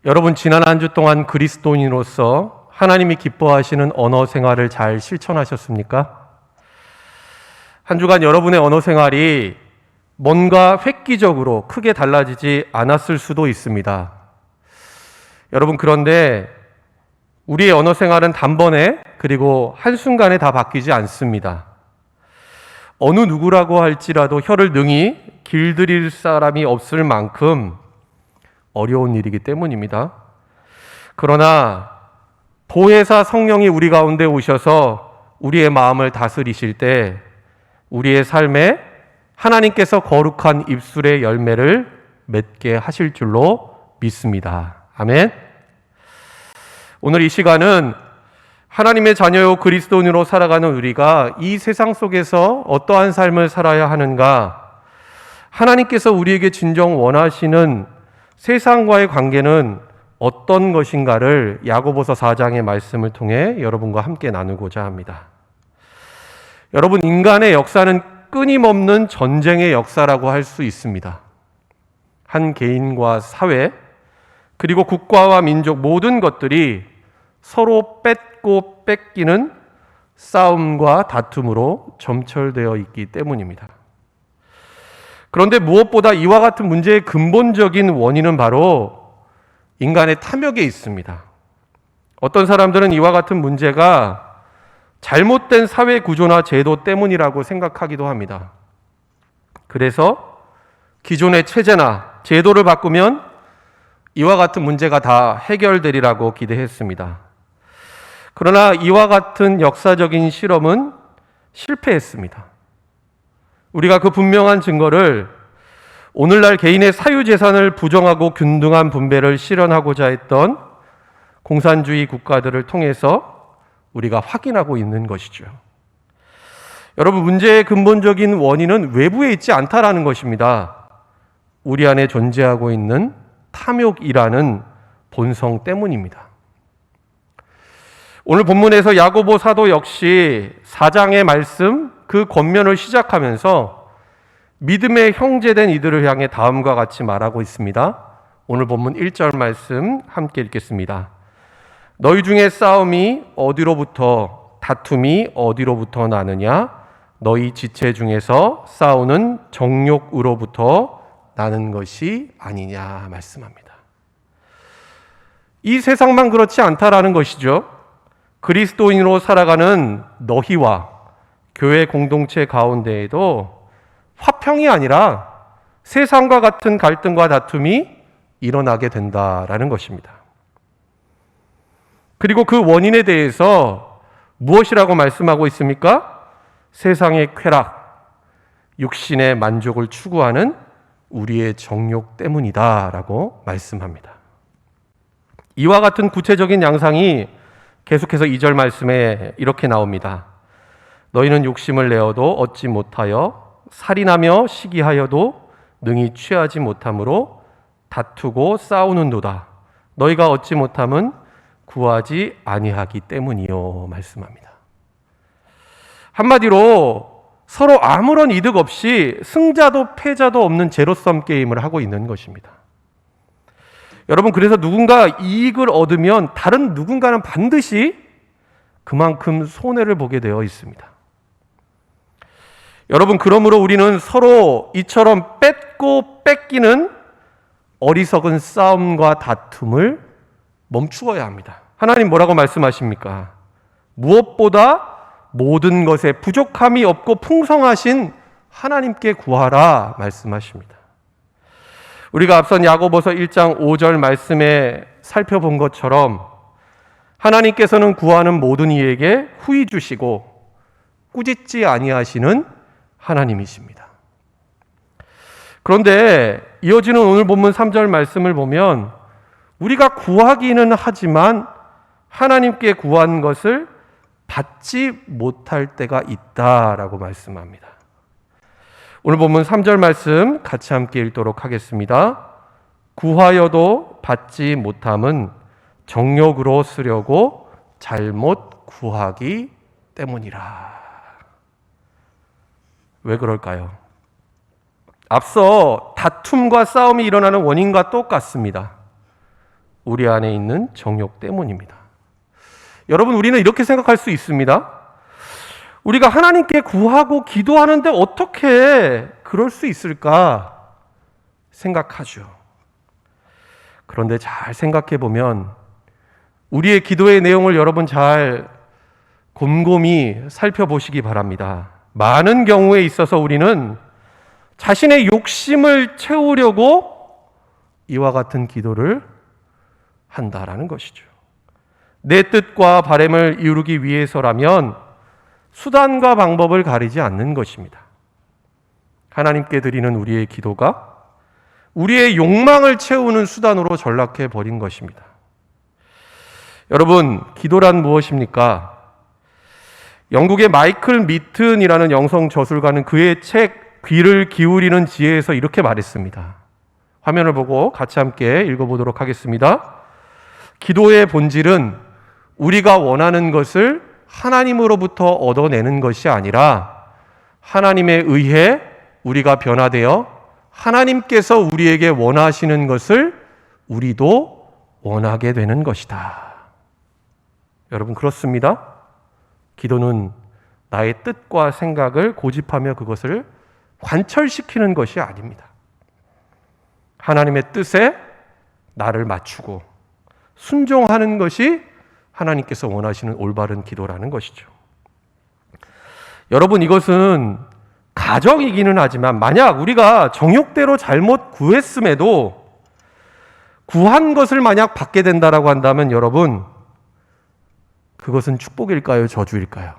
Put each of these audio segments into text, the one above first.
여러분, 지난 한 주 동안 그리스도인으로서 하나님이 기뻐하시는 언어 생활을 잘 실천하셨습니까? 한 주간 여러분의 언어 생활이 뭔가 획기적으로 크게 달라지지 않았을 수도 있습니다. 여러분, 그런데 우리의 언어 생활은 단번에 그리고 한순간에 다 바뀌지 않습니다. 어느 누구라고 할지라도 혀를 능히 길들일 사람이 없을 만큼 어려운 일이기 때문입니다. 그러나 보혜사 성령이 우리 가운데 오셔서 우리의 마음을 다스리실 때 우리의 삶에 하나님께서 거룩한 입술의 열매를 맺게 하실 줄로 믿습니다. 아멘. 오늘 이 시간은 하나님의 자녀요 그리스도인으로 살아가는 우리가 이 세상 속에서 어떠한 삶을 살아야 하는가, 하나님께서 우리에게 진정 원하시는 세상과의 관계는 어떤 것인가를 야고보서 4장의 말씀을 통해 여러분과 함께 나누고자 합니다. 여러분, 인간의 역사는 끊임없는 전쟁의 역사라고 할 수 있습니다. 한 개인과 사회, 그리고 국가와 민족 모든 것들이 서로 뺏고 뺏기는 싸움과 다툼으로 점철되어 있기 때문입니다. 그런데 무엇보다 이와 같은 문제의 근본적인 원인은 바로 인간의 탐욕에 있습니다. 어떤 사람들은 이와 같은 문제가 잘못된 사회 구조나 제도 때문이라고 생각하기도 합니다. 그래서 기존의 체제나 제도를 바꾸면 이와 같은 문제가 다 해결되리라고 기대했습니다. 그러나 이와 같은 역사적인 실험은 실패했습니다. 우리가 그 분명한 증거를 오늘날 개인의 사유재산을 부정하고 균등한 분배를 실현하고자 했던 공산주의 국가들을 통해서 우리가 확인하고 있는 것이죠. 여러분, 문제의 근본적인 원인은 외부에 있지 않다라는 것입니다. 우리 안에 존재하고 있는 탐욕이라는 본성 때문입니다. 오늘 본문에서 야고보 사도 역시 4장의 말씀, 그 권면을 시작하면서 믿음의 형제된 이들을 향해 다음과 같이 말하고 있습니다. 오늘 본문 1절 말씀 함께 읽겠습니다. 너희 중에 싸움이 어디로부터, 다툼이 어디로부터 나느냐? 너희 지체 중에서 싸우는 정욕으로부터 나는 것이 아니냐 말씀합니다. 이 세상만 그렇지 않다라는 것이죠. 그리스도인으로 살아가는 너희와 교회 공동체 가운데에도 화평이 아니라 세상과 같은 갈등과 다툼이 일어나게 된다라는 것입니다. 그리고 그 원인에 대해서 무엇이라고 말씀하고 있습니까? 세상의 쾌락, 육신의 만족을 추구하는 우리의 정욕 때문이다라고 말씀합니다. 이와 같은 구체적인 양상이 계속해서 2절 말씀에 이렇게 나옵니다. 너희는 욕심을 내어도 얻지 못하여 살인하며 시기하여도 능히 취하지 못함으로 다투고 싸우는도다. 너희가 얻지 못함은 구하지 아니하기 때문이요 말씀합니다. 한마디로 서로 아무런 이득 없이 승자도 패자도 없는 제로섬 게임을 하고 있는 것입니다. 여러분, 그래서 누군가 이익을 얻으면 다른 누군가는 반드시 그만큼 손해를 보게 되어 있습니다. 여러분, 그러므로 우리는 서로 이처럼 뺏고 뺏기는 어리석은 싸움과 다툼을 멈추어야 합니다. 하나님 뭐라고 말씀하십니까? 무엇보다 모든 것에 부족함이 없고 풍성하신 하나님께 구하라 말씀하십니다. 우리가 앞선 야고보서 1장 5절 말씀에 살펴본 것처럼 하나님께서는 구하는 모든 이에게 후히 주시고 꾸짖지 아니하시는 하나님이십니다. 그런데 이어지는 오늘 본문 3절 말씀을 보면 우리가 구하기는 하지만 하나님께 구한 것을 받지 못할 때가 있다라고 말씀합니다. 오늘 본문 3절 말씀 같이 함께 읽도록 하겠습니다. 구하여도 받지 못함은 정욕으로 쓰려고 잘못 구하기 때문이라. 왜 그럴까요? 앞서 다툼과 싸움이 일어나는 원인과 똑같습니다. 우리 안에 있는 정욕 때문입니다. 여러분, 우리는 이렇게 생각할 수 있습니다. 우리가 하나님께 구하고 기도하는데 어떻게 그럴 수 있을까 생각하죠. 그런데 잘 생각해 보면 우리의 기도의 내용을 여러분 잘 곰곰이 살펴보시기 바랍니다. 많은 경우에 있어서 우리는 자신의 욕심을 채우려고 이와 같은 기도를 한다라는 것이죠. 내 뜻과 바람을 이루기 위해서라면 수단과 방법을 가리지 않는 것입니다. 하나님께 드리는 우리의 기도가 우리의 욕망을 채우는 수단으로 전락해 버린 것입니다. 여러분, 기도란 무엇입니까? 영국의 마이클 미튼이라는 영성 저술가는 그의 책 귀를 기울이는 지혜에서 이렇게 말했습니다. 화면을 보고 같이 함께 읽어보도록 하겠습니다. 기도의 본질은 우리가 원하는 것을 하나님으로부터 얻어내는 것이 아니라 하나님에 의해 우리가 변화되어 하나님께서 우리에게 원하시는 것을 우리도 원하게 되는 것이다. 여러분, 그렇습니다. 기도는 나의 뜻과 생각을 고집하며 그것을 관철시키는 것이 아닙니다. 하나님의 뜻에 나를 맞추고 순종하는 것이 하나님께서 원하시는 올바른 기도라는 것이죠. 여러분, 이것은 가정이기는 하지만 만약 우리가 정욕대로 잘못 구했음에도 구한 것을 만약 받게 된다라고 한다면 여러분, 그것은 축복일까요? 저주일까요?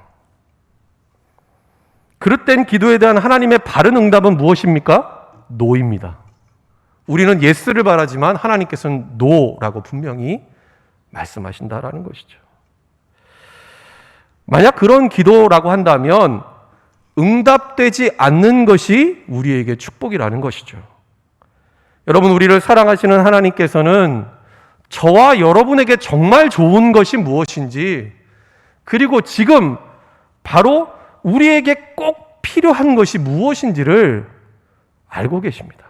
그릇된 기도에 대한 하나님의 바른 응답은 무엇입니까? 노입니다. 우리는 예스를 바라지만 하나님께서는 노라고 분명히 말씀하신다라는 것이죠. 만약 그런 기도라고 한다면 응답되지 않는 것이 우리에게 축복이라는 것이죠. 여러분, 우리를 사랑하시는 하나님께서는 저와 여러분에게 정말 좋은 것이 무엇인지, 그리고 지금 바로 우리에게 꼭 필요한 것이 무엇인지를 알고 계십니다.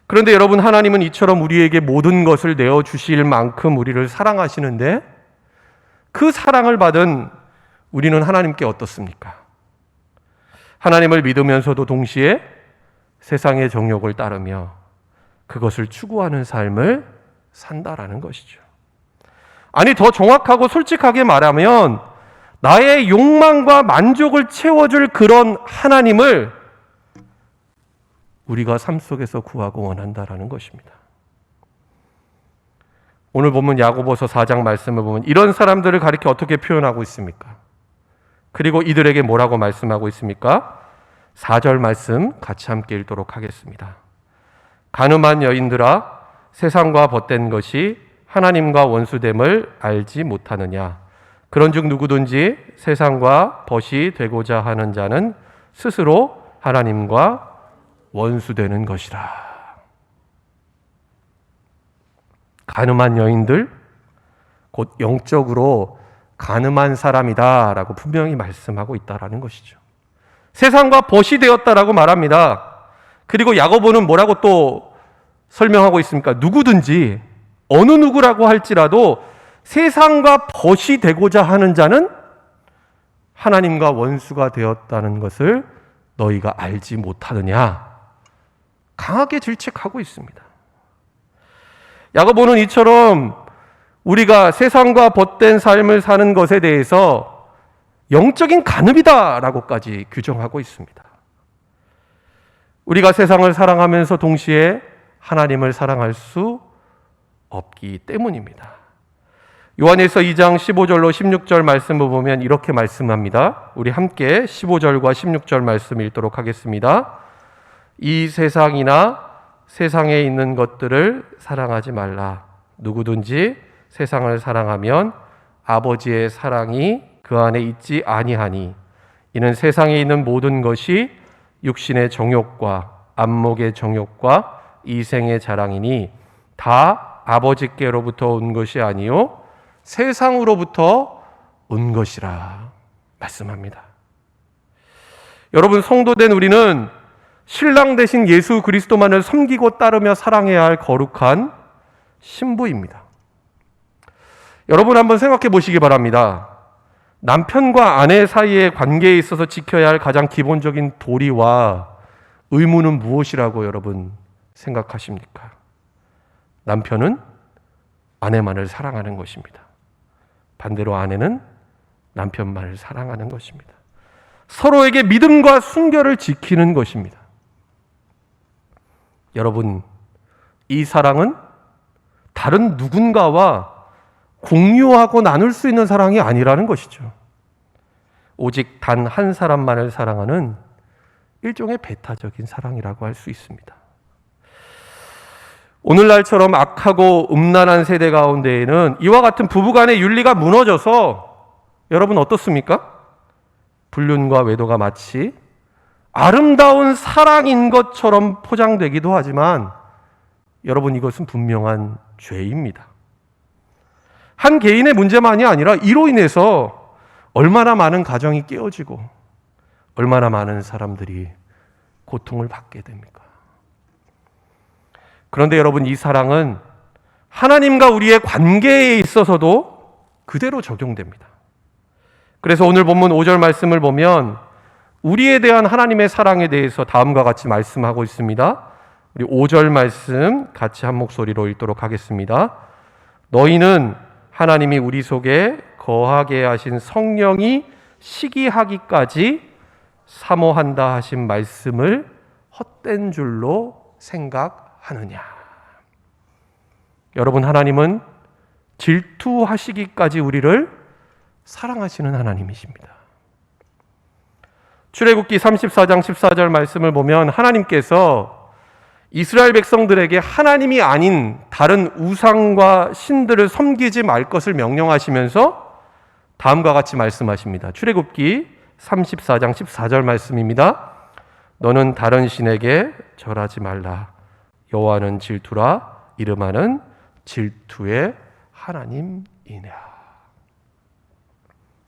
그런데 여러분, 하나님은 이처럼 우리에게 모든 것을 내어주실 만큼 우리를 사랑하시는데 그 사랑을 받은 우리는 하나님께 어떻습니까? 하나님을 믿으면서도 동시에 세상의 정욕을 따르며 그것을 추구하는 삶을 산다라는 것이죠. 아니, 더 정확하고 솔직하게 말하면 나의 욕망과 만족을 채워줄 그런 하나님을 우리가 삶 속에서 구하고 원한다라는 것입니다. 오늘 보면 야고보서 4장 말씀을 보면 이런 사람들을 가리켜 어떻게 표현하고 있습니까? 그리고 이들에게 뭐라고 말씀하고 있습니까? 4절 말씀 같이 함께 읽도록 하겠습니다. 간음한 여인들아, 세상과 벗된 것이 하나님과 원수됨을 알지 못하느냐? 그런즉 누구든지 세상과 벗이 되고자 하는 자는 스스로 하나님과 원수되는 것이라. 간음한 여인들, 곧 영적으로 간음한 사람이다 라고 분명히 말씀하고 있다라는 것이죠. 세상과 벗이 되었다라고 말합니다. 그리고 야고보는 뭐라고 또 설명하고 있습니까? 누구든지 어느 누구라고 할지라도 세상과 벗이 되고자 하는 자는 하나님과 원수가 되었다는 것을 너희가 알지 못하느냐? 강하게 질책하고 있습니다. 야고보는 이처럼 우리가 세상과 벗된 삶을 사는 것에 대해서 영적인 간음이다라고까지 규정하고 있습니다. 우리가 세상을 사랑하면서 동시에 하나님을 사랑할 수 없기 때문입니다. 요한일서 2장 15절로 16절 말씀을 보면 이렇게 말씀합니다. 우리 함께 15절과 16절 말씀 읽도록 하겠습니다. 이 세상이나 세상에 있는 것들을 사랑하지 말라. 누구든지 세상을 사랑하면 아버지의 사랑이 그 안에 있지 아니하니 이는 세상에 있는 모든 것이 육신의 정욕과 안목의 정욕과 이생의 자랑이니 다 아버지께로부터 온 것이 아니요 세상으로부터 온 것이라 말씀합니다. 여러분, 성도된 우리는 신랑 되신 예수 그리스도만을 섬기고 따르며 사랑해야 할 거룩한 신부입니다. 여러분 한번 생각해 보시기 바랍니다. 남편과 아내 사이의 관계에 있어서 지켜야 할 가장 기본적인 도리와 의무는 무엇이라고 여러분 생각하십니까? 남편은 아내만을 사랑하는 것입니다. 반대로 아내는 남편만을 사랑하는 것입니다. 서로에게 믿음과 순결을 지키는 것입니다. 여러분, 이 사랑은 다른 누군가와 공유하고 나눌 수 있는 사랑이 아니라는 것이죠. 오직 단 한 사람만을 사랑하는 일종의 배타적인 사랑이라고 할 수 있습니다. 오늘날처럼 악하고 음란한 세대 가운데에는 이와 같은 부부간의 윤리가 무너져서 여러분 어떻습니까? 불륜과 외도가 마치 아름다운 사랑인 것처럼 포장되기도 하지만 여러분 이것은 분명한 죄입니다. 한 개인의 문제만이 아니라 이로 인해서 얼마나 많은 가정이 깨어지고 얼마나 많은 사람들이 고통을 받게 됩니까? 그런데 여러분 이 사랑은 하나님과 우리의 관계에 있어서도 그대로 적용됩니다. 그래서 오늘 본문 5절 말씀을 보면 우리에 대한 하나님의 사랑에 대해서 다음과 같이 말씀하고 있습니다. 우리 5절 말씀 같이 한 목소리로 읽도록 하겠습니다. 너희는 하나님이 우리 속에 거하게 하신 성령이 시기하기까지 사모한다 하신 말씀을 헛된 줄로 생각하느냐. 여러분 하나님은 질투하시기까지 우리를 사랑하시는 하나님이십니다. 출애굽기 34장 14절 말씀을 보면 하나님께서 이스라엘 백성들에게 하나님이 아닌 다른 우상과 신들을 섬기지 말 것을 명령하시면서 다음과 같이 말씀하십니다. 출애굽기 34장 14절 말씀입니다. 너는 다른 신에게 절하지 말라. 여호와는 질투라. 이름하는 질투의 하나님이냐.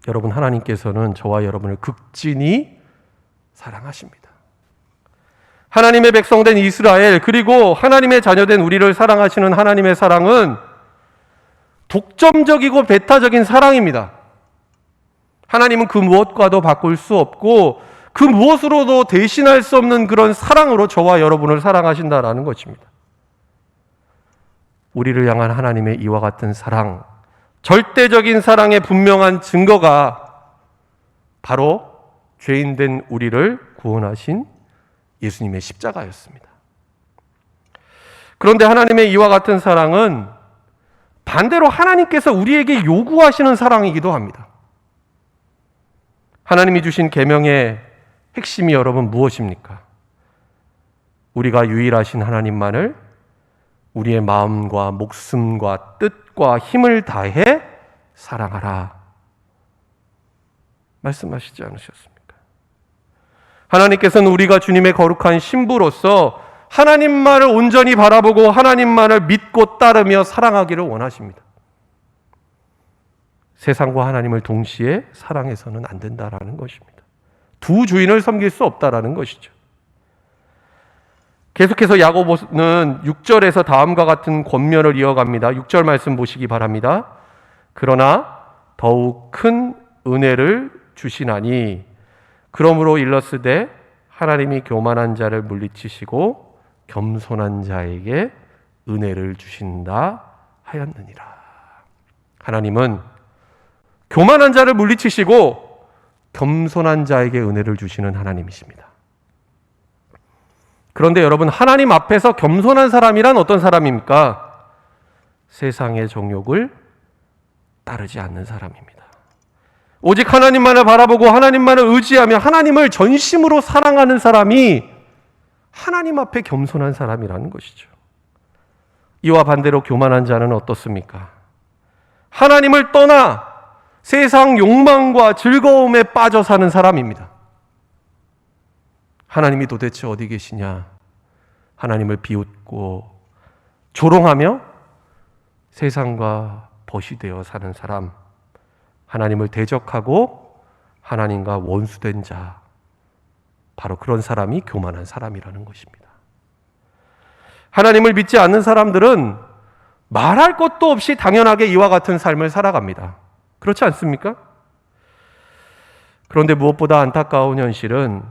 여러분 하나님께서는 저와 여러분을 극진히 사랑하십니다. 하나님의 백성된 이스라엘 그리고 하나님의 자녀된 우리를 사랑하시는 하나님의 사랑은 독점적이고 배타적인 사랑입니다. 하나님은 그 무엇과도 바꿀 수 없고 그 무엇으로도 대신할 수 없는 그런 사랑으로 저와 여러분을 사랑하신다라는 것입니다. 우리를 향한 하나님의 이와 같은 사랑, 절대적인 사랑의 분명한 증거가 바로 죄인된 우리를 구원하신 예수님의 십자가였습니다. 그런데 하나님의 이와 같은 사랑은 반대로 하나님께서 우리에게 요구하시는 사랑이기도 합니다. 하나님이 주신 계명의 핵심이 여러분 무엇입니까? 우리가 유일하신 하나님만을 우리의 마음과 목숨과 뜻과 힘을 다해 사랑하라 말씀하시지 않으셨습니까? 하나님께서는 우리가 주님의 거룩한 신부로서 하나님만을 온전히 바라보고 하나님만을 믿고 따르며 사랑하기를 원하십니다. 세상과 하나님을 동시에 사랑해서는 안 된다라는 것입니다. 두 주인을 섬길 수 없다라는 것이죠. 계속해서 야고보는 6절에서 다음과 같은 권면을 이어갑니다. 6절 말씀 보시기 바랍니다. 그러나 더욱 큰 은혜를 주시나니 그러므로 일렀으되 하나님이 교만한 자를 물리치시고 겸손한 자에게 은혜를 주신다 하였느니라. 하나님은 교만한 자를 물리치시고 겸손한 자에게 은혜를 주시는 하나님이십니다. 그런데 여러분 하나님 앞에서 겸손한 사람이란 어떤 사람입니까? 세상의 정욕을 따르지 않는 사람입니다. 오직 하나님만을 바라보고 하나님만을 의지하며 하나님을 전심으로 사랑하는 사람이 하나님 앞에 겸손한 사람이라는 것이죠. 이와 반대로 교만한 자는 어떻습니까? 하나님을 떠나 세상 욕망과 즐거움에 빠져 사는 사람입니다. 하나님이 도대체 어디 계시냐? 하나님을 비웃고 조롱하며 세상과 벗이 되어 사는 사람, 하나님을 대적하고 하나님과 원수된 자, 바로 그런 사람이 교만한 사람이라는 것입니다. 하나님을 믿지 않는 사람들은 말할 것도 없이 당연하게 이와 같은 삶을 살아갑니다. 그렇지 않습니까? 그런데 무엇보다 안타까운 현실은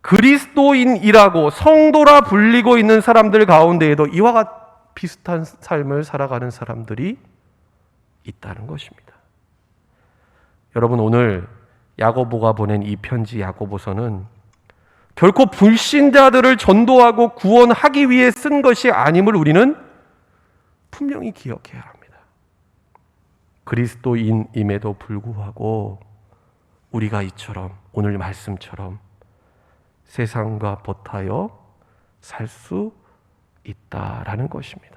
그리스도인이라고 성도라 불리고 있는 사람들 가운데에도 이와 비슷한 삶을 살아가는 사람들이 있다는 것입니다. 여러분, 오늘 야고보가 보낸 이 편지 야고보서는 결코 불신자들을 전도하고 구원하기 위해 쓴 것이 아님을 우리는 분명히 기억해야 합니다. 그리스도인임에도 불구하고 우리가 이처럼 오늘 말씀처럼 세상과 버타여 살 수 있다라는 것입니다.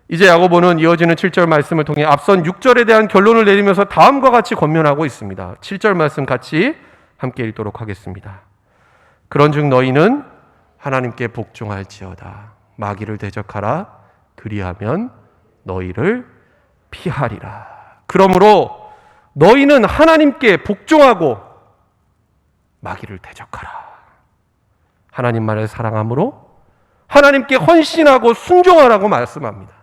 이제 야고보는 이어지는 7절 말씀을 통해 앞선 6절에 대한 결론을 내리면서 다음과 같이 권면하고 있습니다. 7절 말씀 같이 함께 읽도록 하겠습니다. 그런즉 너희는 하나님께 복종할지어다. 마귀를 대적하라. 그리하면 너희를 피하리라. 그러므로 너희는 하나님께 복종하고 마귀를 대적하라. 하나님만을 사랑함으로 하나님께 헌신하고 순종하라고 말씀합니다.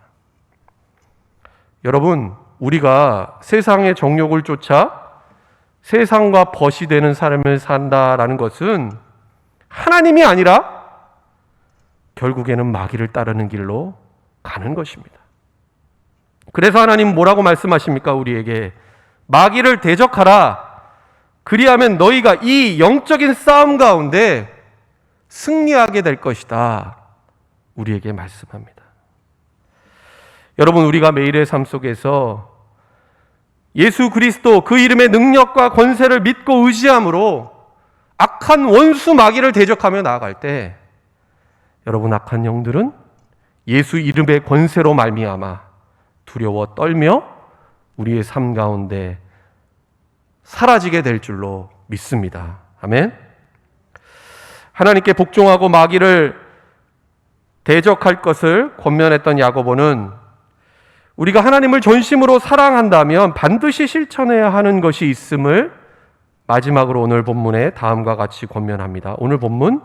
여러분, 우리가 세상의 정욕을 쫓아 세상과 벗이 되는 삶을 산다라는 것은 하나님이 아니라 결국에는 마귀를 따르는 길로 가는 것입니다. 그래서 하나님 뭐라고 말씀하십니까? 우리에게 마귀를 대적하라. 그리하면 너희가 이 영적인 싸움 가운데 승리하게 될 것이다. 우리에게 말씀합니다. 여러분, 우리가 매일의 삶 속에서 예수 그리스도 그 이름의 능력과 권세를 믿고 의지함으로 악한 원수 마귀를 대적하며 나아갈 때 여러분, 악한 영들은 예수 이름의 권세로 말미암아 두려워 떨며 우리의 삶 가운데 사라지게 될 줄로 믿습니다. 아멘. 하나님께 복종하고 마귀를 대적할 것을 권면했던 야고보는 우리가 하나님을 전심으로 사랑한다면 반드시 실천해야 하는 것이 있음을 마지막으로 오늘 본문에 다음과 같이 권면합니다. 오늘 본문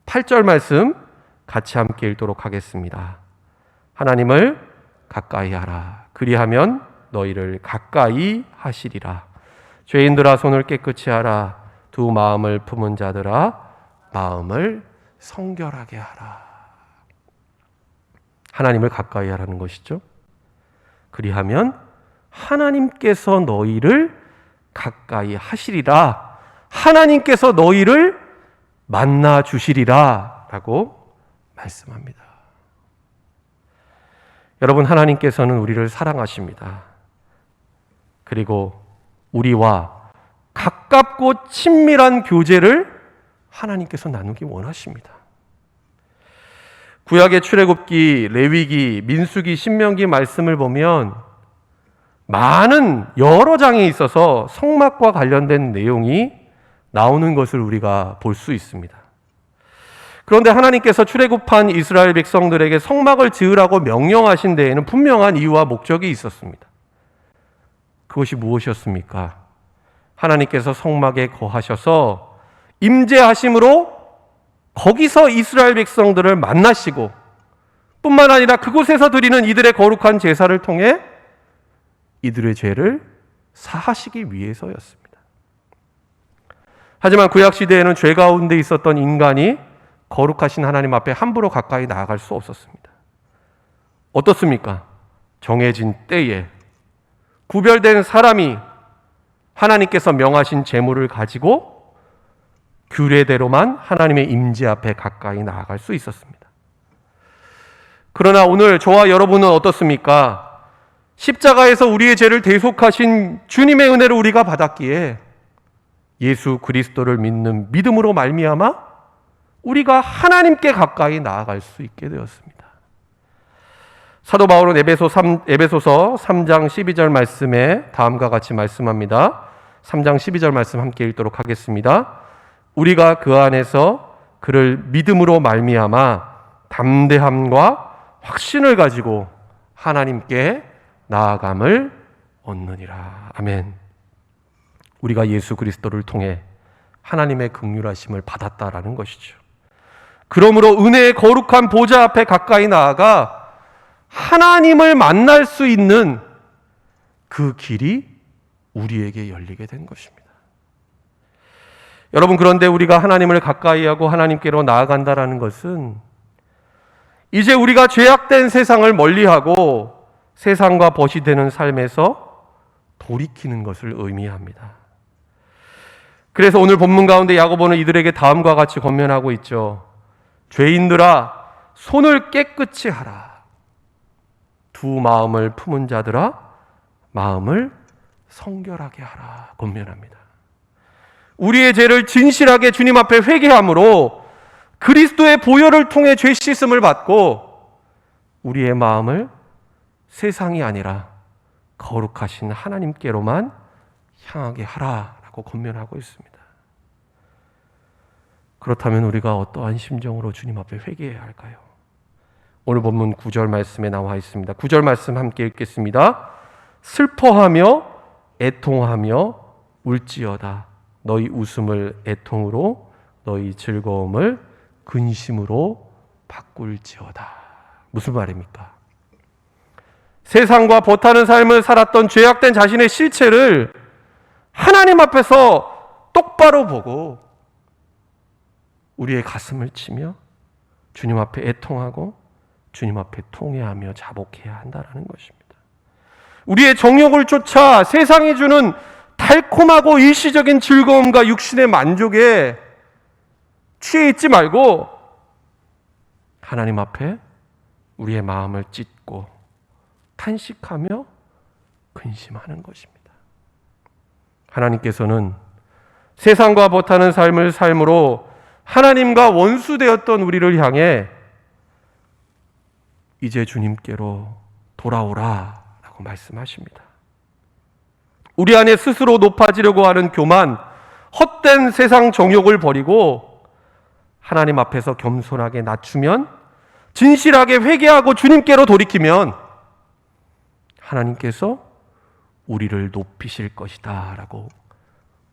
8절 말씀 같이 함께 읽도록 하겠습니다. 하나님을 가까이 하라. 그리하면 너희를 가까이 하시리라. 죄인들아 손을 깨끗이 하라. 두 마음을 품은 자들아 마음을 성결하게 하라. 하나님을 가까이 하라는 것이죠. 그리하면 하나님께서 너희를 가까이 하시리라. 하나님께서 너희를 만나 주시리라 라고 말씀합니다. 여러분, 하나님께서는 우리를 사랑하십니다. 그리고 우리와 가깝고 친밀한 교제를 하나님께서 나누기 원하십니다. 구약의 출애굽기, 레위기, 민수기, 신명기 말씀을 보면 많은 여러 장에 있어서 성막과 관련된 내용이 나오는 것을 우리가 볼 수 있습니다. 그런데 하나님께서 출애굽한 이스라엘 백성들에게 성막을 지으라고 명령하신 데에는 분명한 이유와 목적이 있었습니다. 그것이 무엇이었습니까? 하나님께서 성막에 거하셔서 임재하심으로 거기서 이스라엘 백성들을 만나시고 뿐만 아니라 그곳에서 드리는 이들의 거룩한 제사를 통해 이들의 죄를 사하시기 위해서였습니다. 하지만 구약시대에는 죄 가운데 있었던 인간이 거룩하신 하나님 앞에 함부로 가까이 나아갈 수 없었습니다. 어떻습니까? 정해진 때에 구별된 사람이 하나님께서 명하신 제물을 가지고 규례대로만 하나님의 임재 앞에 가까이 나아갈 수 있었습니다. 그러나 오늘 저와 여러분은 어떻습니까? 십자가에서 우리의 죄를 대속하신 주님의 은혜를 우리가 받았기에 예수 그리스도를 믿는 믿음으로 말미암아 우리가 하나님께 가까이 나아갈 수 있게 되었습니다. 사도 바울은 에베소서 3장 12절 말씀에 다음과 같이 말씀합니다. 3장 12절 말씀 함께 읽도록 하겠습니다. 우리가 그 안에서 그를 믿음으로 말미암아 담대함과 확신을 가지고 하나님께 나아감을 얻느니라. 아멘. 우리가 예수 그리스도를 통해 하나님의 긍휼하심을 받았다라는 것이죠. 그러므로 은혜의 거룩한 보좌 앞에 가까이 나아가 하나님을 만날 수 있는 그 길이 우리에게 열리게 된 것입니다. 여러분, 그런데 우리가 하나님을 가까이하고 하나님께로 나아간다라는 것은 이제 우리가 죄악된 세상을 멀리하고 세상과 벗이 되는 삶에서 돌이키는 것을 의미합니다. 그래서 오늘 본문 가운데 야고보는 이들에게 다음과 같이 권면하고 있죠. 죄인들아, 손을 깨끗이 하라. 두 마음을 품은 자들아, 마음을 성결하게 하라. 권면합니다. 우리의 죄를 진실하게 주님 앞에 회개함으로 그리스도의 보혈을 통해 죄 씻음을 받고 우리의 마음을 세상이 아니라 거룩하신 하나님께로만 향하게 하라라고 권면하고 있습니다. 그렇다면 우리가 어떠한 심정으로 주님 앞에 회개해야 할까요? 오늘 본문 9절 말씀에 나와 있습니다. 9절 말씀 함께 읽겠습니다. 슬퍼하며 애통하며 울지어다. 너희 웃음을 애통으로, 너희 즐거움을 근심으로 바꿀지어다. 무슨 말입니까? 세상과 벗하는 삶을 살았던 죄악된 자신의 실체를 하나님 앞에서 똑바로 보고 우리의 가슴을 치며 주님 앞에 애통하고 주님 앞에 통회하며 자복해야 한다는 것입니다. 우리의 정욕을 쫓아 세상이 주는 달콤하고 일시적인 즐거움과 육신의 만족에 취해 있지 말고 하나님 앞에 우리의 마음을 찢고 탄식하며 근심하는 것입니다. 하나님께서는 세상과 벗하는 삶을 삶으로 하나님과 원수되었던 우리를 향해 이제 주님께로 돌아오라 라고 말씀하십니다. 우리 안에 스스로 높아지려고 하는 교만, 헛된 세상 정욕을 버리고 하나님 앞에서 겸손하게 낮추면, 진실하게 회개하고 주님께로 돌이키면 하나님께서 우리를 높이실 것이다 라고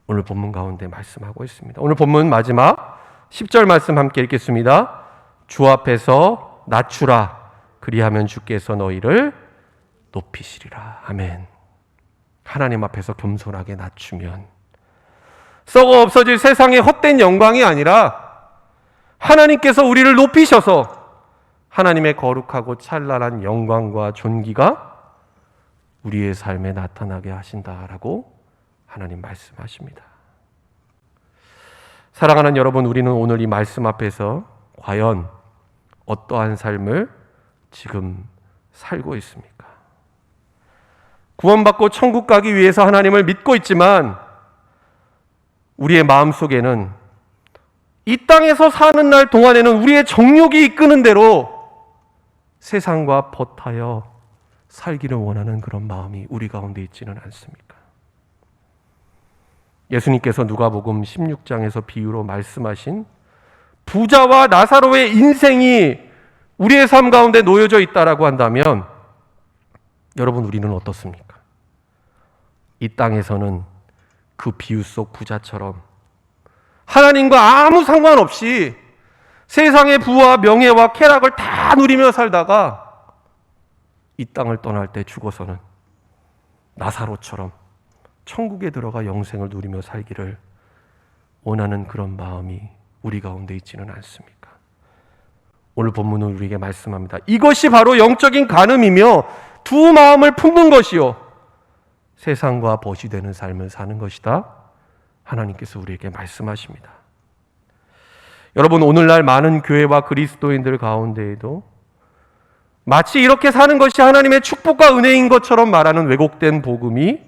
오늘 본문 가운데 말씀하고 있습니다. 오늘 본문 마지막 10절 말씀 함께 읽겠습니다. 주 앞에서 낮추라. 그리하면 주께서 너희를 높이시리라. 아멘. 하나님 앞에서 겸손하게 낮추면 썩어 없어질 세상의 헛된 영광이 아니라 하나님께서 우리를 높이셔서 하나님의 거룩하고 찬란한 영광과 존귀가 우리의 삶에 나타나게 하신다라고 하나님 말씀하십니다. 사랑하는 여러분, 우리는 오늘 이 말씀 앞에서 과연 어떠한 삶을 지금 살고 있습니까? 구원받고 천국 가기 위해서 하나님을 믿고 있지만 우리의 마음속에는 이 땅에서 사는 날 동안에는 우리의 정욕이 이끄는 대로 세상과 벗하여 살기를 원하는 그런 마음이 우리 가운데 있지는 않습니까? 예수님께서 누가복음 16장에서 비유로 말씀하신 부자와 나사로의 인생이 우리의 삶 가운데 놓여져 있다라고 한다면 여러분, 우리는 어떻습니까? 이 땅에서는 그 비유 속 부자처럼 하나님과 아무 상관없이 세상의 부와 명예와 쾌락을 다 누리며 살다가 이 땅을 떠날 때 죽어서는 나사로처럼 천국에 들어가 영생을 누리며 살기를 원하는 그런 마음이 우리 가운데 있지는 않습니까? 오늘 본문은 우리에게 말씀합니다. 이것이 바로 영적인 간음이며 두 마음을 품는 것이요 세상과 벗이 되는 삶을 사는 것이다. 하나님께서 우리에게 말씀하십니다. 여러분, 오늘날 많은 교회와 그리스도인들 가운데에도 마치 이렇게 사는 것이 하나님의 축복과 은혜인 것처럼 말하는 왜곡된 복음이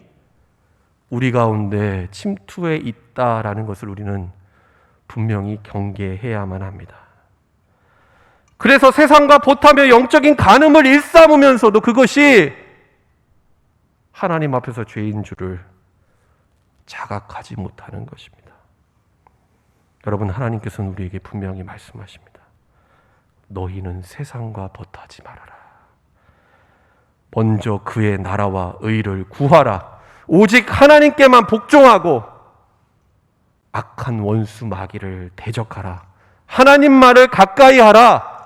우리 가운데 침투해 있다라는 것을 우리는 분명히 경계해야만 합니다. 그래서 세상과 벗하며 영적인 간음을 일삼으면서도 그것이 하나님 앞에서 죄인 줄을 자각하지 못하는 것입니다. 여러분, 하나님께서는 우리에게 분명히 말씀하십니다. 너희는 세상과 벗하지 말아라. 먼저 그의 나라와 의를 구하라. 오직 하나님께만 복종하고 악한 원수 마귀를 대적하라. 하나님 말을 가까이 하라.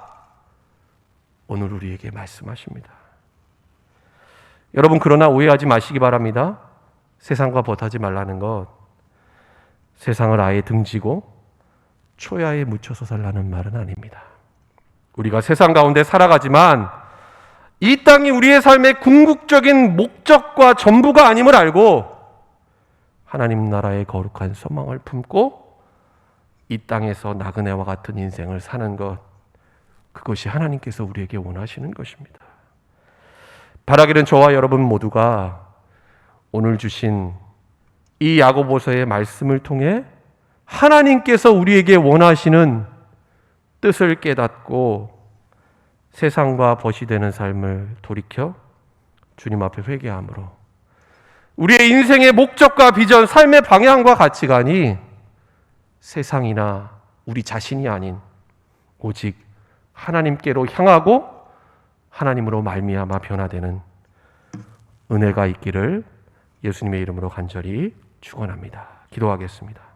오늘 우리에게 말씀하십니다. 여러분, 그러나 오해하지 마시기 바랍니다. 세상과 벗하지 말라는 것, 세상을 아예 등지고 초야에 묻혀서 살라는 말은 아닙니다. 우리가 세상 가운데 살아가지만 이 땅이 우리의 삶의 궁극적인 목적과 전부가 아님을 알고 하나님 나라의 거룩한 소망을 품고 이 땅에서 나그네와 같은 인생을 사는 것, 그것이 하나님께서 우리에게 원하시는 것입니다. 바라기는 저와 여러분 모두가 오늘 주신 이 야고보서의 말씀을 통해 하나님께서 우리에게 원하시는 뜻을 깨닫고 세상과 벗이 되는 삶을 돌이켜 주님 앞에 회개함으로 우리의 인생의 목적과 비전, 삶의 방향과 가치관이 세상이나 우리 자신이 아닌 오직 하나님께로 향하고 하나님으로 말미암아 변화되는 은혜가 있기를 예수님의 이름으로 간절히 축원합니다. 기도하겠습니다.